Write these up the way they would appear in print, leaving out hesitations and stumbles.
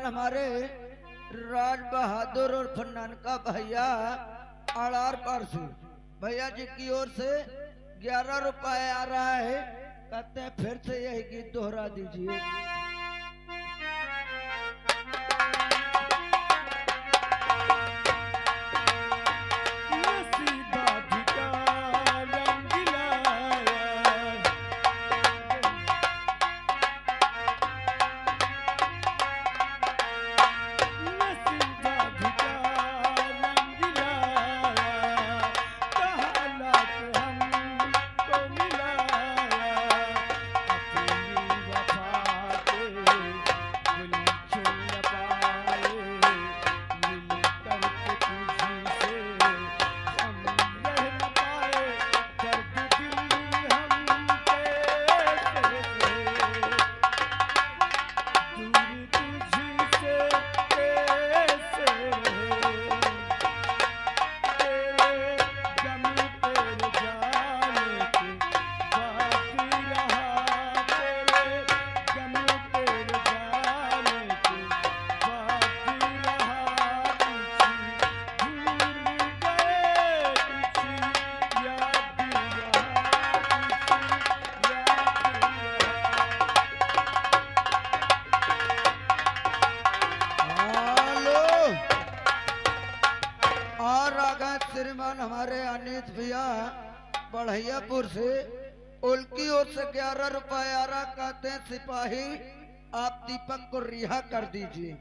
श्रीमान हमारे राज बहादुर और फन्नान का भैया आड़ार पार से भैया जी की ओर से 11 रुपए आ रहा है। कहते हैं फिर से यही गीत दोहरा दीजिए। श्रीमान हमारे अनित भैया बढ़ैयापुर से उनकी ओर से 11 रुपए आ रहा। कहते हैं सिपाही आप दीपक को रिहा कर दीजिए।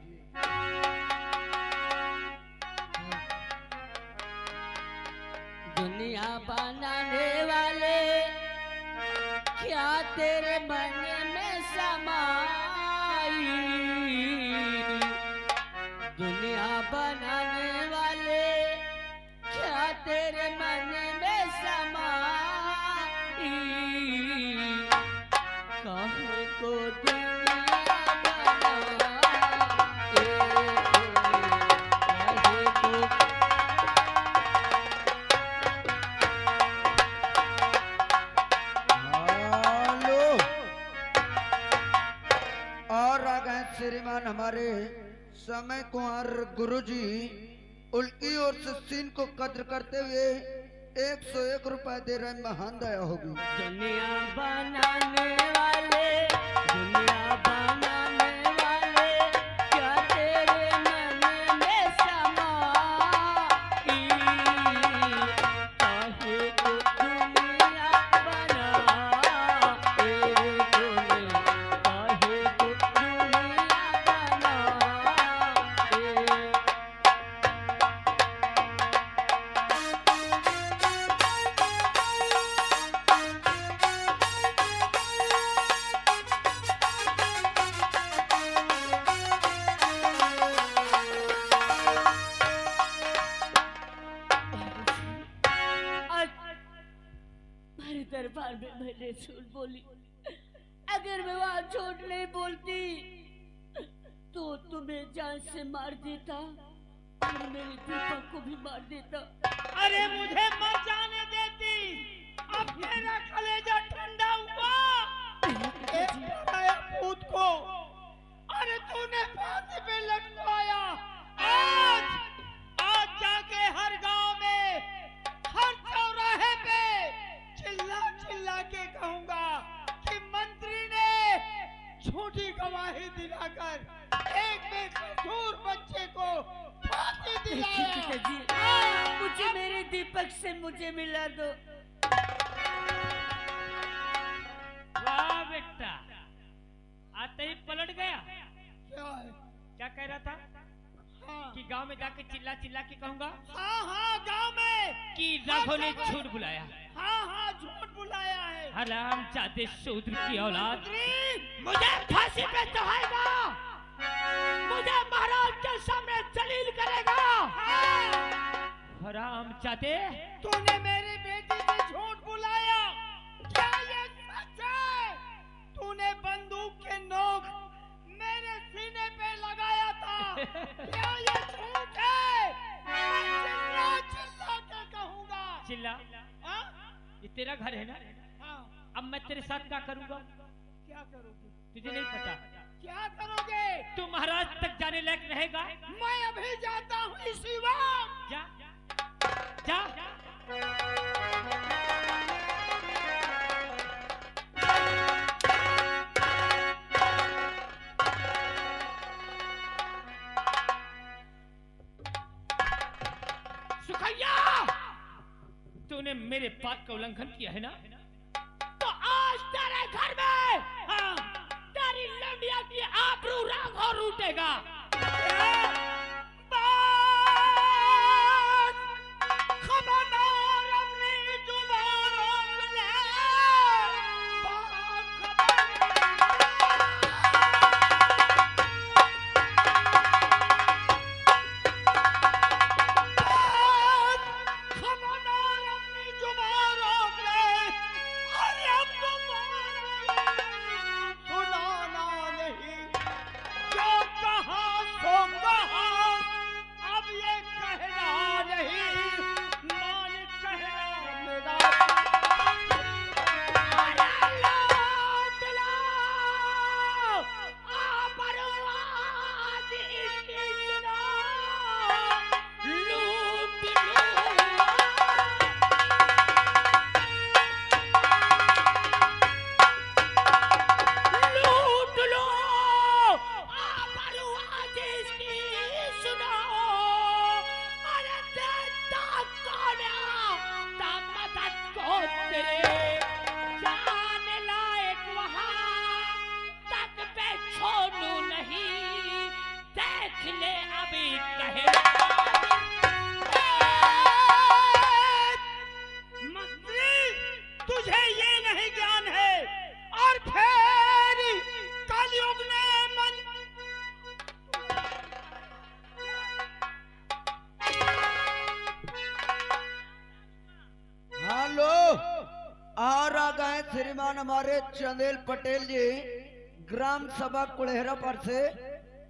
दुनिया बनाने वाले क्या तेरे मन में समाई, दुनिया बनाने वाले क्या तेरे मन में समाई, कहे को दुनिया बना श्रीमान हमारे समय कुमार गुरुजी उनकी ओर से सीन को कद्र करते हुए 101 रुपए दे रहे। महान दया होगी। दुनिया बनाने वाले, दुनिया बनाने वाले क्या तेरे मन में समाई, काहे को दुनिया बनाए तूने, काहे को दुनिया बनाए। दरबार में मैंने झूठ बोली, अगर मैं वहां झूठ नहीं बोलती तो तुम्हें जान से मार देता और मेरे दीपक को भी मार देता। अरे मुझे मर जाने देती, अब मेरा कलेजा ठंडा हुआ। भूत को अरे तूने फांसी पे लटकाया। आज जाके हर गांव में, हर चौराहे पे चिल्ला चिल्ला के कहूंगा कि मंत्री ने झूठी गवाही दिलाकर एक बेकसूर बच्चे को फांसी दिलाया। मुझे मेरे दीपक से मुझे मिला दो। वाह बेटा, आते ही पलट गया। क्या कह रहा था? हाँ। कि गांव में जाके चिल्ला चिल्ला के कहूंगा। हाँ हाँ गांव में कि राघव ने झूठ बुलाया। हाँ हाँ झूठ बुलाया है। हराम जाते शूद्र की औलाद, मुझे फांसी पे चढ़ाएगा, मुझे महाराज के सामने जलील करेगा। हराम जाते, तूने मेरी बेटी से झूठ बुलाया, क्या ये सच है? तूने बंदूक के नोक मेरे सीने पे लगाया था, क्या ये झूठ है? चिल्ला चिल्ला के कहूंगा। चिल्ला? ये तेरा घर है ना? हाँ। अब मैं तेरे साथ क्या करूंगा? क्या करोगे? तुझे नहीं पता? क्या करोगे? तू महाराज तक जाने लायक रहेगा? मैं अभी जाता हूँ इसी वक्त। जा जा, सुखैया, तूने मेरे बात का उल्लंघन किया है ना, तो आज तेरे घर में तेरी लंबिया की आबरू रंग और उठेगा। खबरदार अपनी जुबान रोक ले। श्रीमान हमारे चंदेल पटेल जी ग्राम सभा कुलेहरा पर से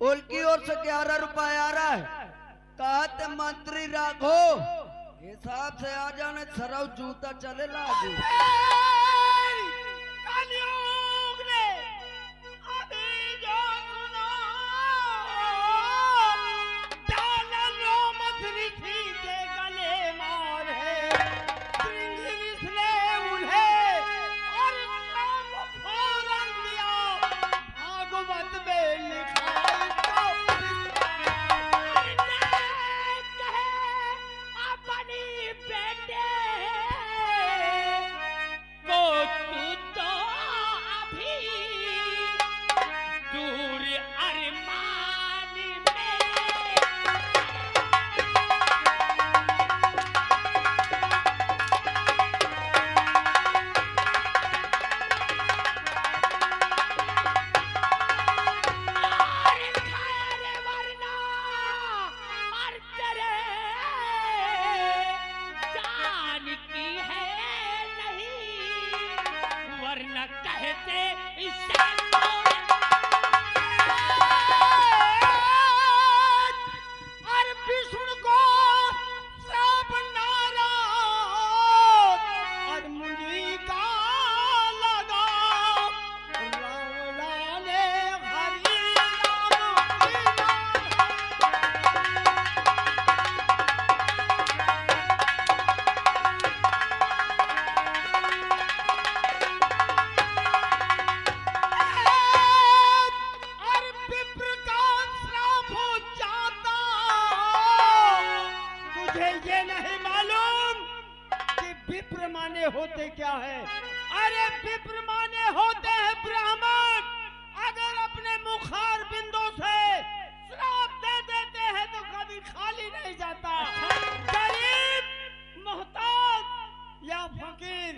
उनकी ओर से 11 रुपए आ रहा है। कहते मंत्री राघो हिसाब से आ जाने सरव जूता चले लागू। होते क्या है? अरे विप्र माने होते हैं ब्राह्मण। अगर अपने मुखार बिंदों से श्राप दे देते हैं तो कभी खाली नहीं जाता। गरीब, मोहताज या फकीर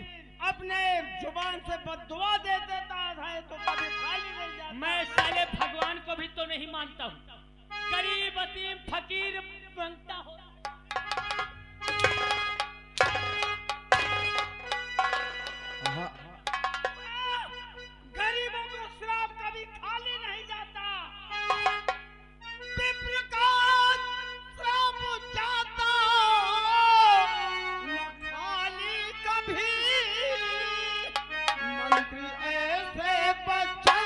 अपने जुबान से बद्दुआ दे देता है तो कभी खाली नहीं जाता। मैं साले भगवान को भी तो नहीं मानता हूँ। गरीब, अतीम, फकीर बनता हो। गरीबों को श्राप कभी खाली नहीं जाता। विप्र का श्राप जाता न खाली कभी। मंत्री ऐसे बच्चों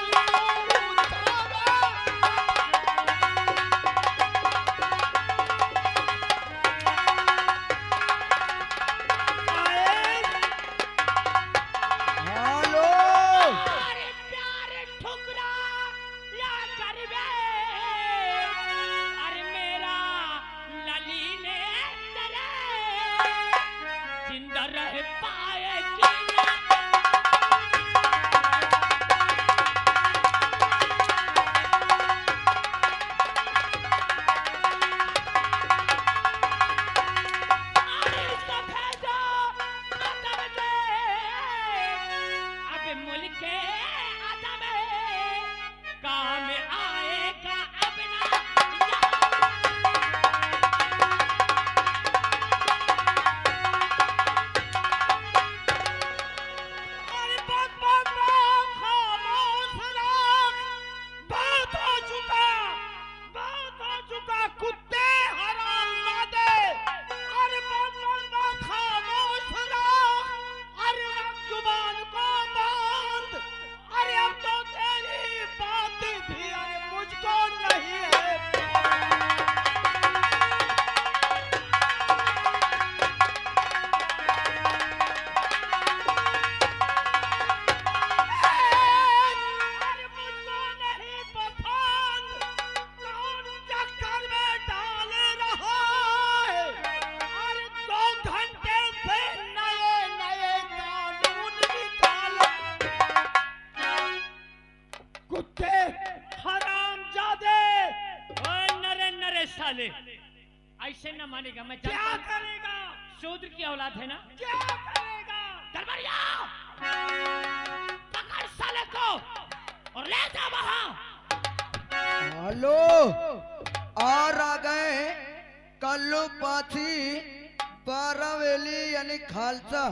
मानेगा। मैं क्या करेगा? शूद्र की औलाद है ना। क्या करेगा? दरबारिया पकड़ साले को और ले जा वहां। हेलो, और आ गए कल्लू पाथी बारावेली यानी खालसा,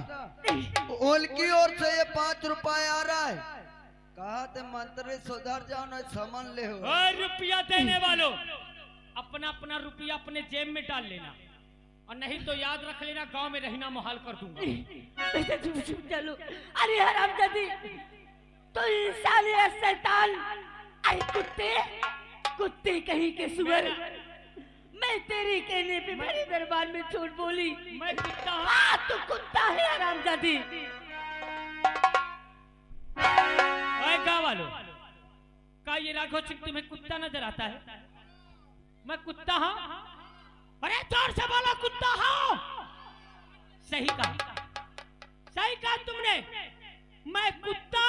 उनकी ओर से ये 5 रुपए आ रहा है। कहा थे मंत्री सुधर जाओ न समन ले हो। और रुपया देने वालों अपना अपना रुपया अपने जेब में डाल लेना, और नहीं तो याद रख लेना गांव में रहना मुहाल कर दूंगा। बेटा चुप चलो। अरे हरामजादी, तो इंसान या शैतान, अरे कुत्ते कहीं के सुअर, मैं तेरे कहने पे मेरे दरबार में झूठ बोली। मैं कुत्ता हूं। हाँ तू कुत्ता है हरामजादी। गाँव वालों का ये राघव सिंह तुम्हें कुत्ता नजर आता है? मैं कुत्ता हूं? अरे जोर से बोलो कुत्ता हूं। सही कहा तुमने, मैं कुत्ता।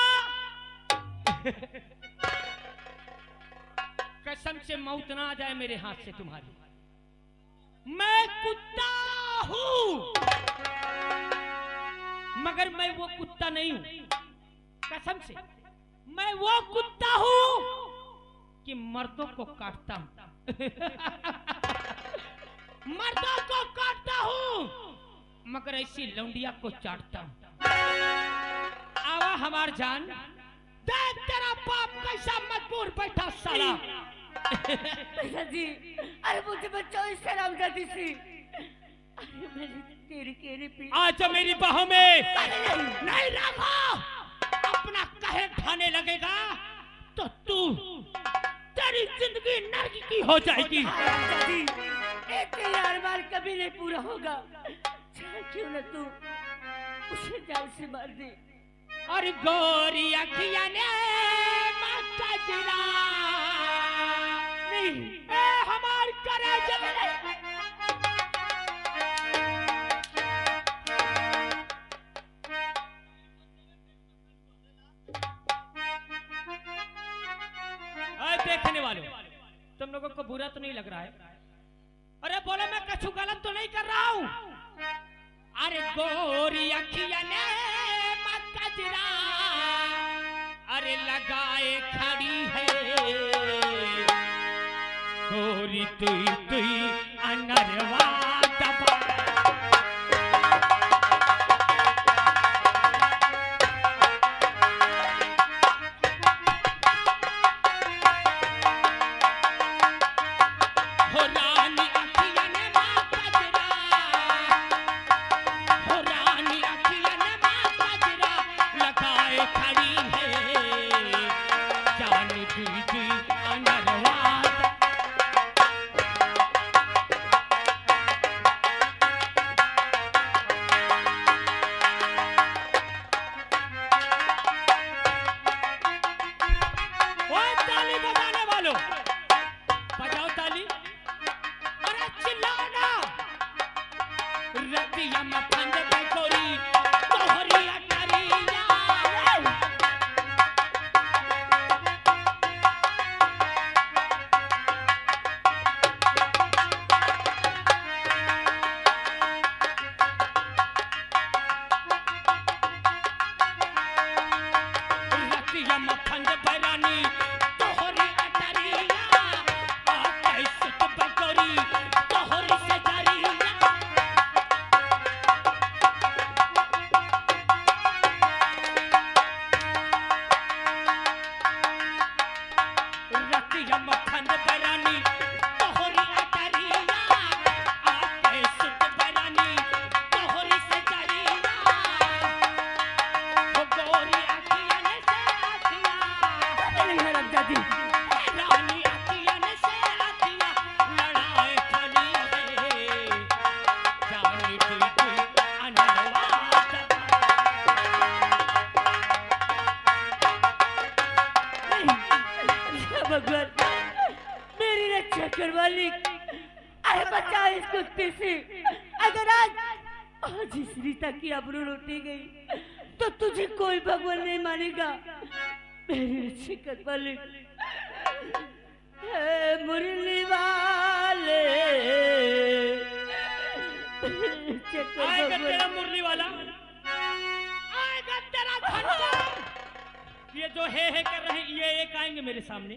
कसम से मौत ना आ जाए मेरे हाथ से तुम्हारी। मैं कुत्ता हूं, मगर मैं वो कुत्ता नहीं हूं। कसम से मैं वो कुत्ता हूं कि मर्दों को काटता हूं। मर्दों को काटता हूं, मगर ऐसी लौंडिया को चाटता हूं। आवा हमार जान, देख तेरा बाप कैसा मजबूर बैठा साला। भैया जी, अरे मुझे बचाओ इस हरामजादी से। अरे मैंने तेरे कहने पे आज मेरी बाहों में नहीं रखा। अपना कहे ठाने लगेगा तो तेरी जिंदगी नर्क की हो जाएगी। तेरे अरमान कभी नहीं पूरा होगा। क्यों न तू उसे जान से मार दे। और गोरी अखियां ने माता जिला नहीं हमार करे जले। देखने वालों, तुम लोगों को बुरा तो नहीं लग रहा है? अरे बोले मैं कछु गलत तो नहीं कर रहा हूं। अरे गोरी अखियां ने मत कजरा, अरे लगाए खड़ी है गोरी तुई अनरवा दबा। की आबरू लूटी गई तो तुझे कोई भगवान नहीं मानेगा। मेरी शिकत वाले मुरली वाले चक्कर आएगा बबुआ। तेरा मुरली वाला, आएगा तेरा घंटा। ये जो है कर रहे हैं ये एक आएंगे मेरे सामने।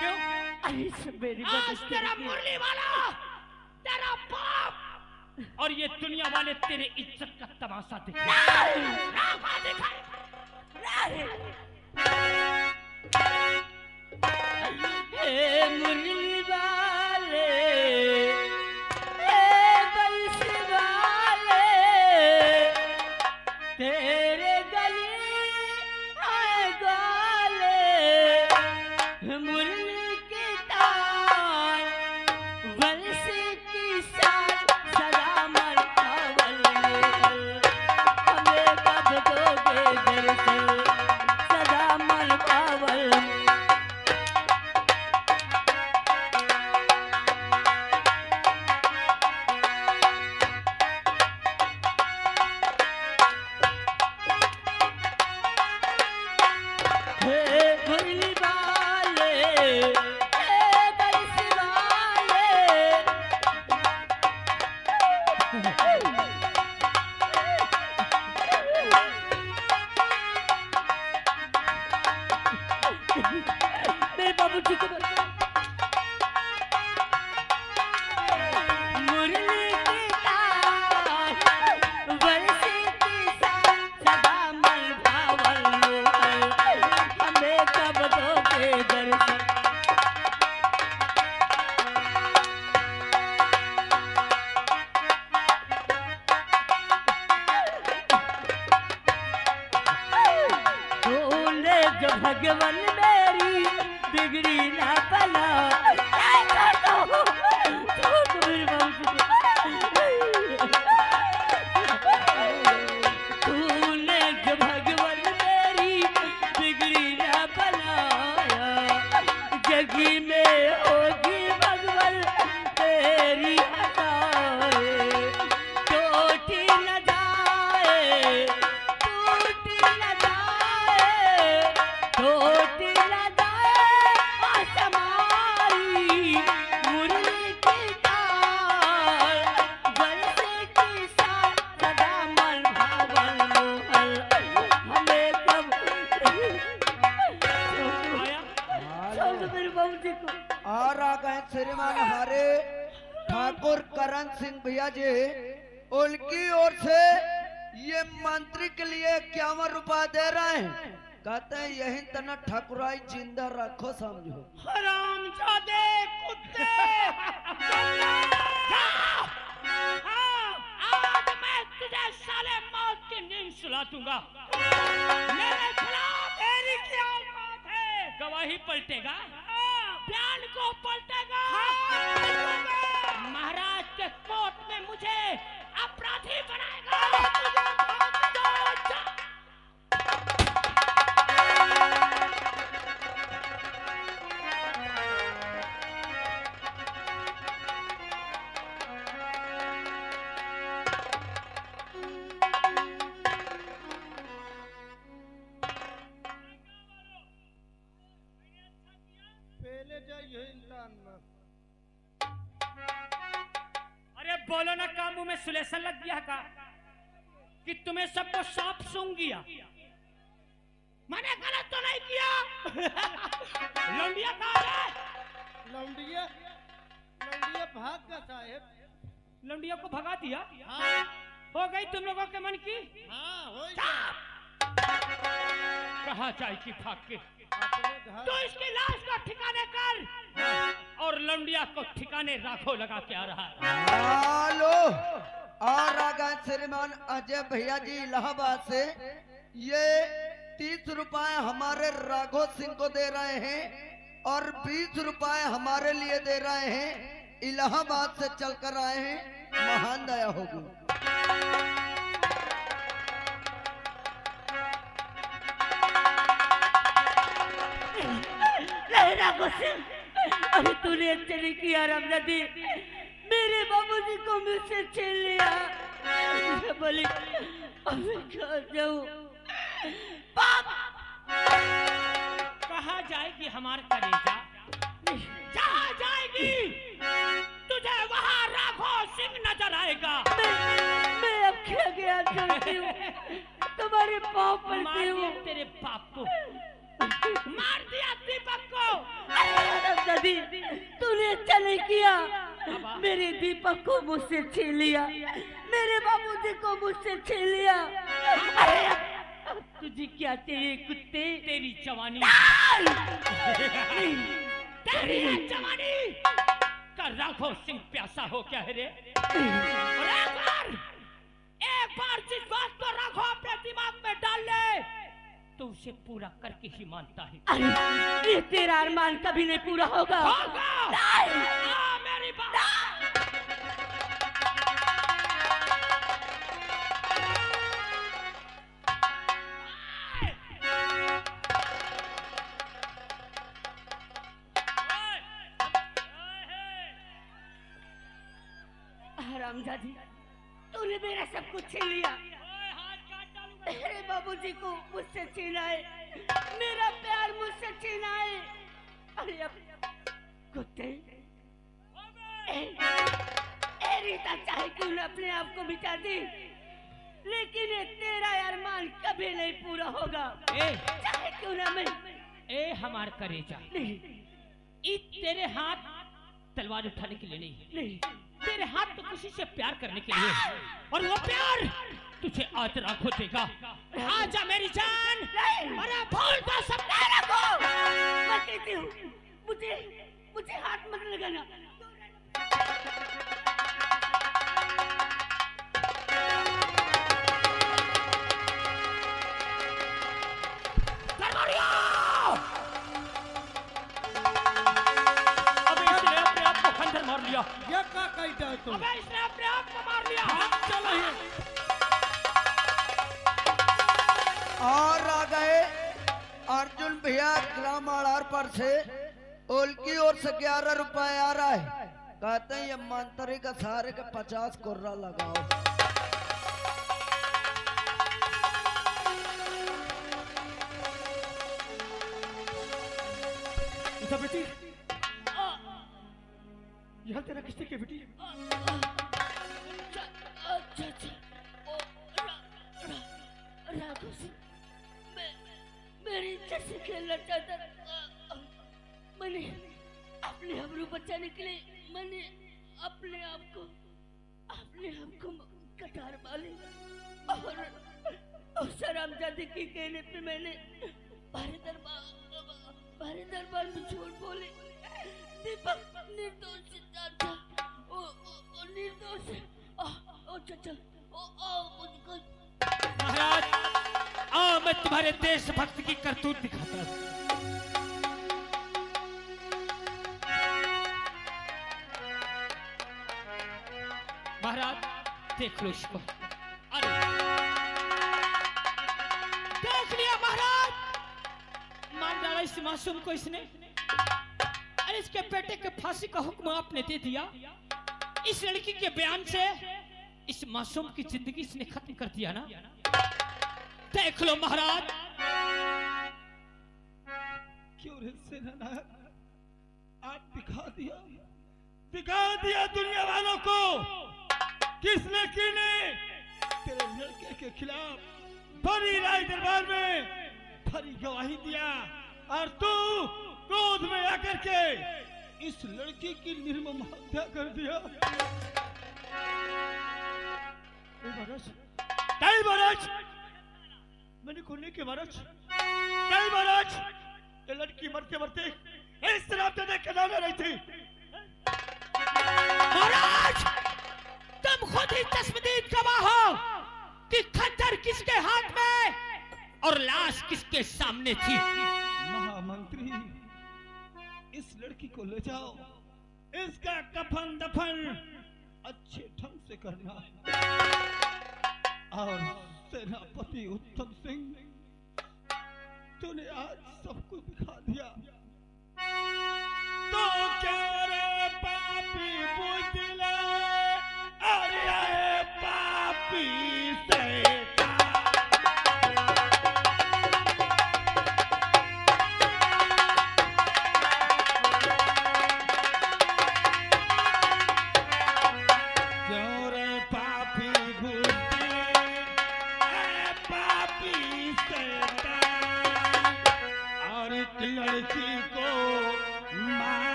क्यों? अरे सब मेरी आज मदद तेरा करिए। मुरली वाला, तेरा बाप और ये दुनिया वाले तेरे इज्जत का तमाशा देखें। हे मुरली वाले, हे बंसी वाले, तेरे गले आए गाले, मुरली की तार, बंसी की सार, सदा मलखावल मोहल, हमें कब दोगे दर्शन, सदा मलखावल। हे मुरली वाले, हे बंसी वाले, मेरे बाबू जी को मुरली की तार, बंसी की सार, सदा मलखावल मोहल, हमें कब दोगे दर्शन। भूले जो भगवान मेरी बिगड़ी ना बना। तूने जो भगवान मेरी बिगड़ी ना बनाया, जगी में होगी भगवान तेरी हटाए, टूटी न जाए, टूटी न जाए, टूटी न जाए आसमारी, मुरली की तार, बंसी की सार, सदा मलखावल मोहल, हमें कब आया छोड़ दो मेरे बाबू जी को। और आ गए श्रीमान हमारे ठाकुर करण सिंह भैया जी, उनकी ओर से ये मंत्री के लिए 51 रुपया दे रहे हैं। कहते हैं यही तना ठाकुराई जिंदा रखो समझो। हरामजादे कुत्ते। आज मैं तुझे साले मौत की नींद सुला दूंगा। मेरे खिलाफ तेरी क्या औकात है? गवाही पलटेगा, बयान को पलटेगा। महाराज के कोर्ट में मुझे अपराधी बनाएगा। अरे बोलो ना, कामों में सुलेसन लग गया का कि तुम्हें सबको सांप सूंघ गया? मैंने गलत तो नहीं किया। लौंडिया कहाँ है? लौंडिया भाग गया साहेब। लौंडिया को भगा दिया। हाँ हो गई तुम लोगों के मन की? हाँ हो गया। कहाँ जाएगी भाग के? अपने घर तो इसकी लाश को ठिकाने कर और लौंडिया को ठिकाने राखो लगा के आ रहा है। हेलो, और आ गए श्रीमान अजय भैया जी इलाहाबाद से, ये 30 रुपए हमारे राघव सिंह को दे रहे हैं और 20 रुपए हमारे लिए दे रहे हैं। इलाहाबाद से चलकर आए हैं, महान दया होगी। अरे तूने अच्छा नहीं किया रामदादी, मेरे बाबूजी को मुझसे छीन लिया। बोली अब मैं कहाँ जाऊँ? कहाँ जाएगी हमारे कलेजा? जहाँ जाएगी तुझे वहाँ राघव सिंह नजर आएगा। चलती हूँ, तुम्हारे पाँव पड़ती मार हूँ। दिया तेरे बाप को, मार दिया दीपक को। दादी, तूने अच्छा नहीं किया, मेरे दीपक को मुझसे छीन लिया, मेरे बाबूजी को मुझसे छीन लिया। अरे अब तुझे क्या चाहिए कुत्ते? तेरी जवानी, नहीं, तेरी जवानी का राघव सिंह प्यासा हो क्या है रे? और एक बार जिस बात को राघव अपने दिमाग में डाल ले तो उसे पूरा करके ही मानता है। अरे ये तेरा अरमान कभी नहीं पूरा होगा। मेरी बात। हरामजादी, तूने मेरा सब कुछ छीन लिया, मेरे बाबूजी को मुझसे छीना है, मेरा प्यार मुझसे छीना है। अरे अब कुत्ते, रीता चाहे क्यों न अपने आप को मिटा दी, लेकिन ये तेरा अरमान कभी नहीं पूरा होगा। चाहे क्यों न मैं हमार करेजा नहीं, तेरे हाथ तलवार उठाने के लिए नहीं, तेरे हाथ तो किसी से प्यार करने के लिए, और वो प्यार तुझे आज राघव देगा। आजा मेरी जान, अरे भूल तो सब रखो। मैं कहती हूँ, मुझे हाथ मत लगाना। मार लिया। ये क्या कहता है तू? अबे इसने अपने आप को मार लिया। चलो ये और आ गए अर्जुन भैया ग्राम आड़ार पर से उनकी ओर से 11 रुपए आ रहा है। कहते हैं ये मंत्री का सारे के 50 कुर्रा लगाओ। बेटी, यह तेरा किसने के बेटी? राघव सिंह, मेरी इज्जत से खेलना चाहता था। मैंने अपने आबरू बचाने के लिए मैंने अपने आप को कटार मारी, और हरामजादी की कहने पे मैंने भारी दरबार में झूठ बोले। दीपक निर्दोष था, ओ निर्दोष है। चल मुझको महाराज, आओ मैं तुम्हारे देशभक्त की करतूत दिखाता हूँ। महाराज देख लो इसको। अरे देख लिया महाराज, मार डाला इस मासूम को इसने। अरे इसके बेटे के फांसी का हुक्म आपने दे दिया। इस लड़की के बयान से इस मासूम की जिंदगी इसने खत्म कर दिया ना। देख लो महाराज। क्यों रे सेनानायक, आप दिखा दिया दुनिया वालों को किस लड़की ने तेरे लड़के के खिलाफ बड़ी राय दरबार में भरी गवाही दिया, और तू क्रोध में आकर के इस लड़की की निर्मम हत्या कर दिया। महाराज, मैंने खोलने के महाराज, ये लड़की मरते मरते इस तरह देने के नाम रही थी। महाराज, तुम खुद ही तस्मीर गवाह हो कि खंजर किसके हाथ में और लाश किसके सामने थी। महामंत्री, इस लड़की को ले जाओ, इसका कफन दफन अच्छे ढंग से करना, और सेनापति उत्तम सिंह, तूने आज सब कुछ दिखा दिया, तो क्या रे पापी बुझले, अरे पापी से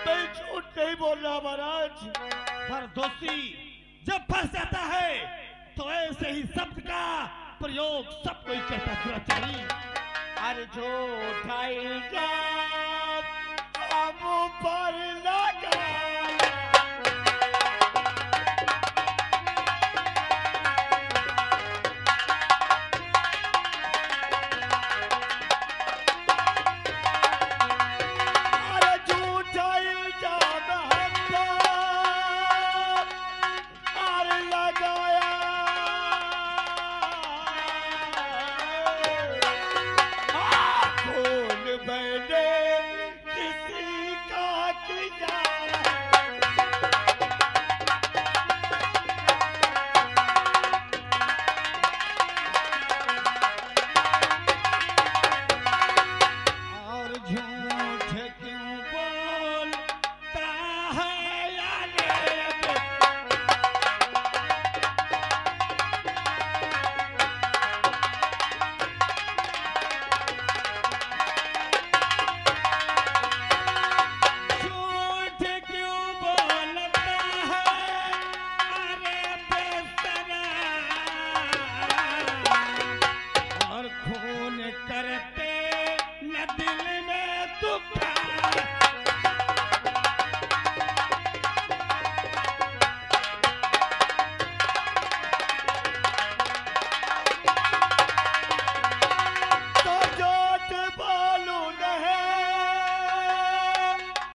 मैं झूठ नहीं बोल रहा महाराज। हर दोषी जब फंस जाता है तो ऐसे ही शब्द का प्रयोग सब कोई करता दुराचारी। अरे झूठा इल्जाम